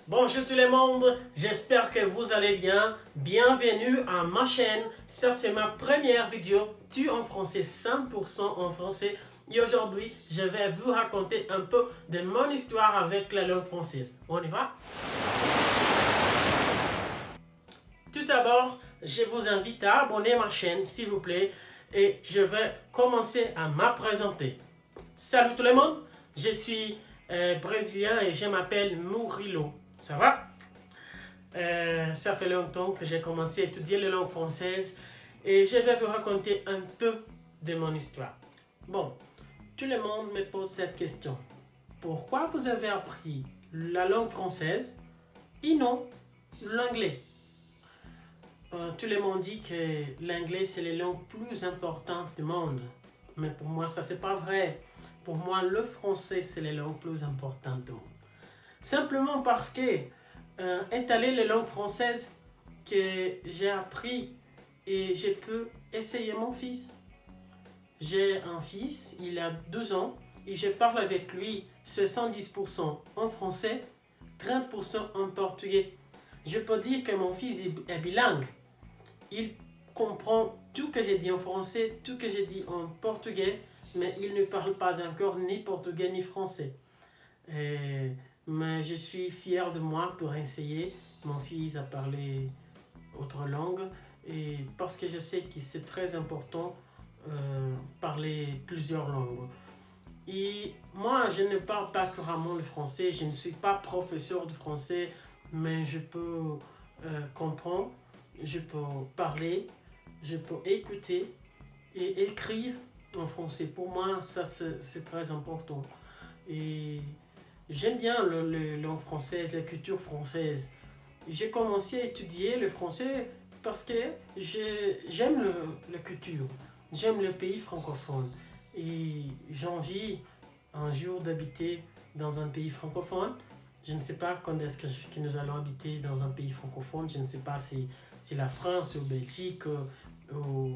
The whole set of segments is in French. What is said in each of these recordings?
Bonjour tout le monde, j'espère que vous allez bien. Bienvenue à ma chaîne. Ça c'est ma première vidéo, tu en français, 100% en français. Et aujourd'hui, je vais vous raconter un peu de mon histoire avec la langue française. On y va? Tout d'abord, je vous invite à abonner à ma chaîne, s'il vous plaît. Et je vais commencer à me présenter. Salut tout le monde, je suis brésilien et je m'appelle Murilo. Ça va? Ça fait longtemps que j'ai commencé à étudier la langue française et je vais vous raconter un peu de mon histoire. Bon, tout le monde me pose cette question. Pourquoi vous avez appris la langue française et non l'anglais? Tout le monde dit que l'anglais c'est la langue plus importante du monde. Mais pour moi, ça c'est pas vrai. Pour moi, le français c'est la langue plus importante du monde. Simplement parce que étaler les langues françaises que j'ai appris et je peux essayer mon fils. J'ai un fils, il a 12 ans et je parle avec lui 70% en français, 30% en portugais. Je peux dire que mon fils est bilingue. Il comprend tout que j'ai dit en français, tout que j'ai dit en portugais, mais il ne parle pas encore ni portugais ni français. Et, mais je suis fier de moi pour essayer. Mon fils a parlé autre langue et parce que je sais que c'est très important parler plusieurs langues. Et moi, je ne parle pas couramment le français, je ne suis pas professeur de français, mais je peux comprendre, je peux parler, je peux écouter et écrire en français. Pour moi, ça c'est très important. Et j'aime bien la langue française, la culture française. J'ai commencé à étudier le français parce que j'aime la culture, j'aime le pays francophone et j'ai envie un jour d'habiter dans un pays francophone. Je ne sais pas quand est-ce que nous allons habiter dans un pays francophone, je ne sais pas si c'est la France ou Belgique ou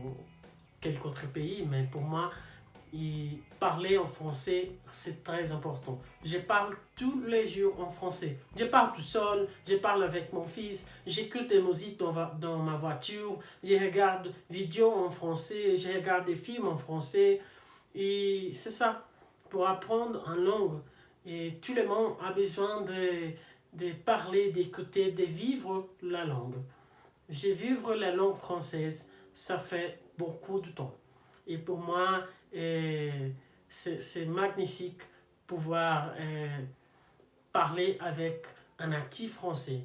quelque autre pays, mais pour moi, et parler en français, c'est très important. Je parle tous les jours en français. Je parle tout seul, je parle avec mon fils, j'écoute des musiques dans ma voiture, je regarde des vidéos en français, je regarde des films en français. Et c'est ça, pour apprendre une langue. Et tout le monde a besoin de parler, d'écouter, de vivre la langue. Je vivre la langue française, ça fait beaucoup de temps. Et pour moi, c'est magnifique pouvoir parler avec un natif français.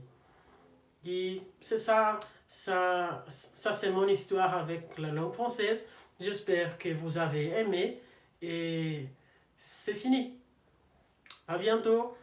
Et c'est ça c'est mon histoire avec la langue française. J'espère que vous avez aimé et c'est fini. À bientôt.